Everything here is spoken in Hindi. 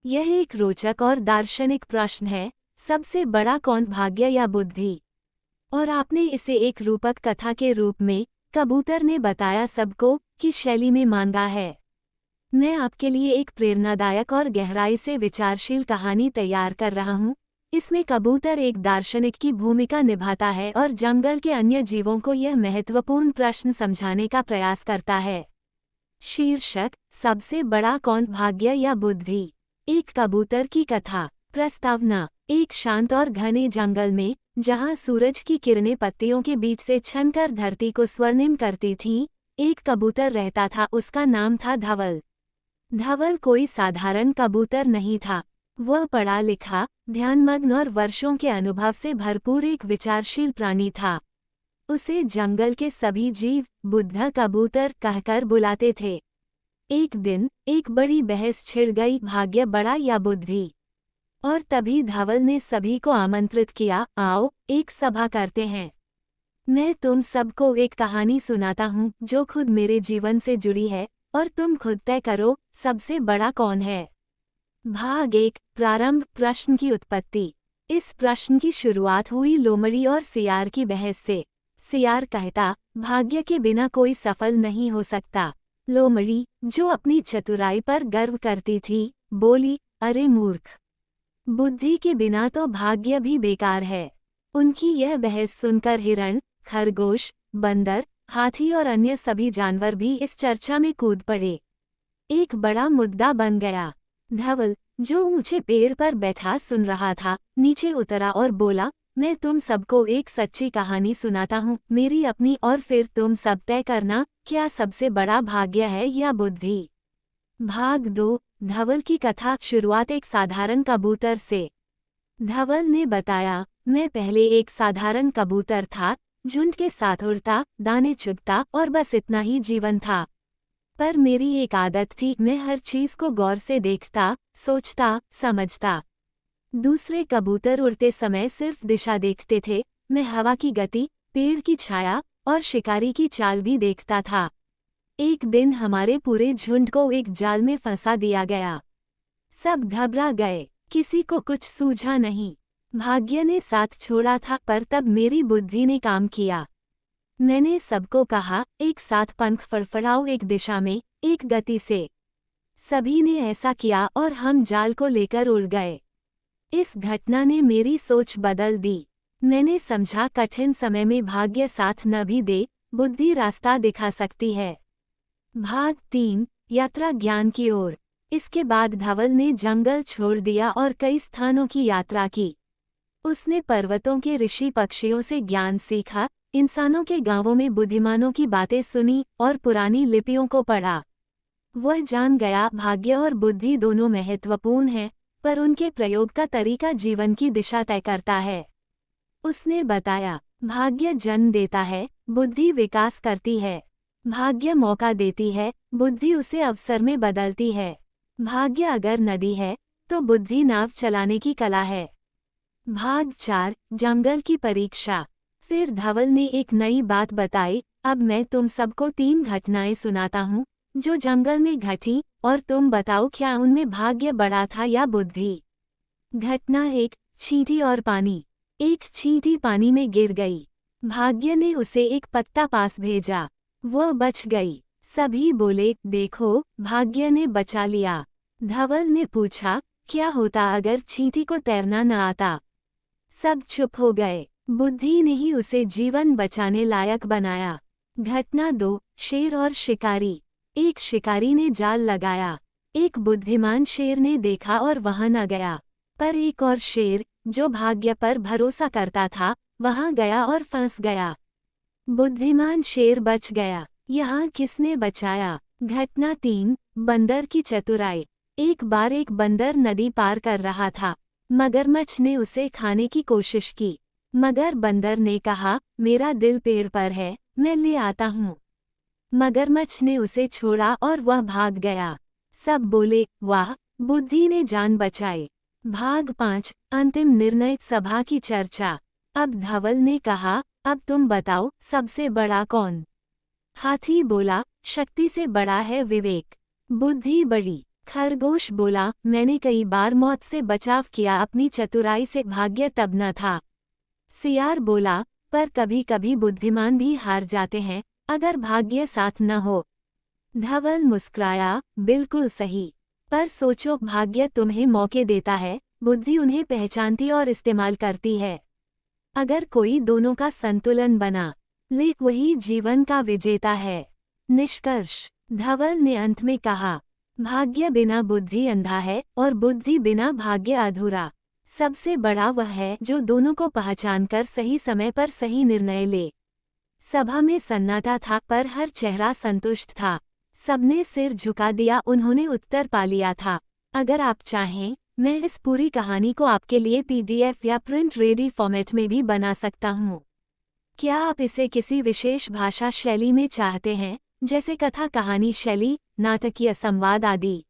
यह एक रोचक और दार्शनिक प्रश्न है, सबसे बड़ा कौन, भाग्य या बुद्धि? और आपने इसे एक रूपक कथा के रूप में, कबूतर ने बताया सबको, की शैली में मांगा है। मैं आपके लिए एक प्रेरणादायक और गहराई से विचारशील कहानी तैयार कर रहा हूँ। इसमें कबूतर एक दार्शनिक की भूमिका निभाता है और जंगल के अन्य जीवों को यह महत्वपूर्ण प्रश्न समझाने का प्रयास करता है। शीर्षक: सबसे बड़ा कौन, भाग्य या बुद्धि? एक कबूतर की कथा। प्रस्तावना: एक शांत और घने जंगल में, जहां सूरज की किरणें पत्तियों के बीच से छनकर धरती को स्वर्णिम करती थीं, एक कबूतर रहता था। उसका नाम था धवल। धवल कोई साधारण कबूतर नहीं था। वह पढ़ा लिखा, ध्यानमग्न और वर्षों के अनुभव से भरपूर एक विचारशील प्राणी था। उसे जंगल के सभी जीव बुद्ध कबूतर कहकर बुलाते थे। एक दिन एक बड़ी बहस छिड़ गई, भाग्य बड़ा या बुद्धि? और तभी धवल ने सभी को आमंत्रित किया, आओ एक सभा करते हैं। मैं तुम सबको एक कहानी सुनाता हूँ जो खुद मेरे जीवन से जुड़ी है, और तुम खुद तय करो सबसे बड़ा कौन है। भाग 1: प्रारंभ, प्रश्न की उत्पत्ति। इस प्रश्न की शुरुआत हुई लोमड़ी और सियार की बहस से। सियार कहता, भाग्य के बिना कोई सफल नहीं हो सकता। लोमड़ी, जो अपनी चतुराई पर गर्व करती थी, बोली, अरे मूर्ख, बुद्धि के बिना तो भाग्य भी बेकार है। उनकी यह बहस सुनकर हिरण, खरगोश, बंदर, हाथी और अन्य सभी जानवर भी इस चर्चा में कूद पड़े। एक बड़ा मुद्दा बन गया। धवल, जो ऊंचे पेड़ पर बैठा सुन रहा था, नीचे उतरा और बोला, मैं तुम सबको एक सच्ची कहानी सुनाता हूँ, मेरी अपनी, और फिर तुम सब तय करना, क्या सबसे बड़ा भाग्य है या बुद्धि। भाग 2: धवल की कथा। शुरुआत एक साधारण कबूतर से। धवल ने बताया, मैं पहले एक साधारण कबूतर था, झुंड के साथ उड़ता, दाने चुगता और बस इतना ही जीवन था। पर मेरी एक आदत थी, मैं हर चीज को गौर से देखता, सोचता, समझता। दूसरे कबूतर उड़ते समय सिर्फ दिशा देखते थे, मैं हवा की गति, पेड़ की छाया और शिकारी की चाल भी देखता था। एक दिन हमारे पूरे झुंड को एक जाल में फंसा दिया गया। सब घबरा गए, किसी को कुछ सूझा नहीं। भाग्य ने साथ छोड़ा था, पर तब मेरी बुद्धि ने काम किया। मैंने सबको कहा, एक साथ पंख फड़फड़ाओ, एक दिशा में, एक गति से। सभी ने ऐसा किया और हम जाल को लेकर उड़ गए। इस घटना ने मेरी सोच बदल दी। मैंने समझा, कठिन समय में भाग्य साथ न भी दे, बुद्धि रास्ता दिखा सकती है। भाग 3: यात्रा ज्ञान की ओर। इसके बाद धवल ने जंगल छोड़ दिया और कई स्थानों की यात्रा की। उसने पर्वतों के ऋषि पक्षियों से ज्ञान सीखा, इंसानों के गांवों में बुद्धिमानों की बातें सुनी और पुरानी लिपियों को पढ़ा। वह जान गया, भाग्य और बुद्धि दोनों महत्वपूर्ण हैं, पर उनके प्रयोग का तरीका जीवन की दिशा तय करता है। उसने बताया, भाग्य जन्म देता है, बुद्धि विकास करती है। भाग्य मौका देती है, बुद्धि उसे अवसर में बदलती है। भाग्य अगर नदी है, तो बुद्धि नाव चलाने की कला है। भाग 4: जंगल की परीक्षा। फिर धवल ने एक नई बात बताई, अब मैं तुम सबको 3 घटनाएं सुनाता हूँ, जो जंगल में घटी, और तुम बताओ क्या उनमें भाग्य बड़ा था या बुद्धि। घटना 1: चींटी और पानी। एक चींटी पानी में गिर गई। भाग्य ने उसे एक पत्ता पास भेजा, वह बच गई। सभी बोले, देखो, भाग्य ने बचा लिया। धवल ने पूछा, क्या होता अगर चींटी को तैरना न आता? सब चुप हो गए। बुद्धि ने ही उसे जीवन बचाने लायक बनाया। घटना 2: शेर और शिकारी। एक शिकारी ने जाल लगाया। एक बुद्धिमान शेर ने देखा और वहां न गया, पर एक और शेर, जो भाग्य पर भरोसा करता था, वहां गया और फंस गया। बुद्धिमान शेर बच गया। यहाँ किसने बचाया? घटना 3: बंदर की चतुराई। एक बार एक बंदर नदी पार कर रहा था। मगरमच्छ ने उसे खाने की कोशिश की, मगर बंदर ने कहा, मेरा दिल पेड़ पर है, मैं ले आता हूँ। मगरमच्छ ने उसे छोड़ा और वह भाग गया। सब बोले, वाह, बुद्धि ने जान बचाई। भाग 5: अंतिम निर्णय, सभा की चर्चा। अब धवल ने कहा, अब तुम बताओ, सबसे बड़ा कौन? हाथी बोला, शक्ति से बड़ा है विवेक। बुद्धि बड़ी, खरगोश बोला, मैंने कई बार मौत से बचाव किया, अपनी चतुराई से भाग्य तब न था। सियार बोला, पर कभी कभी बुद्धिमान भी हार जाते हैं, अगर भाग्य साथ न हो। धवल मुस्कुराया, बिल्कुल सही। पर सोचो, भाग्य तुम्हें मौके देता है, बुद्धि उन्हें पहचानती और इस्तेमाल करती है। अगर कोई दोनों का संतुलन बना ले, वही जीवन का विजेता है। निष्कर्ष, धवल ने अंत में कहा, भाग्य बिना बुद्धि अंधा है और बुद्धि बिना भाग्य अधूरा। सबसे बड़ा वह है जो दोनों को पहचानकर सही समय पर सही निर्णय ले। सभा में सन्नाटा था, पर हर चेहरा संतुष्ट था। सबने सिर झुका दिया, उन्होंने उत्तर पा लिया था। अगर आप चाहें, मैं इस पूरी कहानी को आपके लिए PDF या प्रिंट रेडी फॉर्मेट में भी बना सकता हूँ। क्या आप इसे किसी विशेष भाषा शैली में चाहते हैं, जैसे कथा, कहानी शैली, नाटकीय संवाद आदि?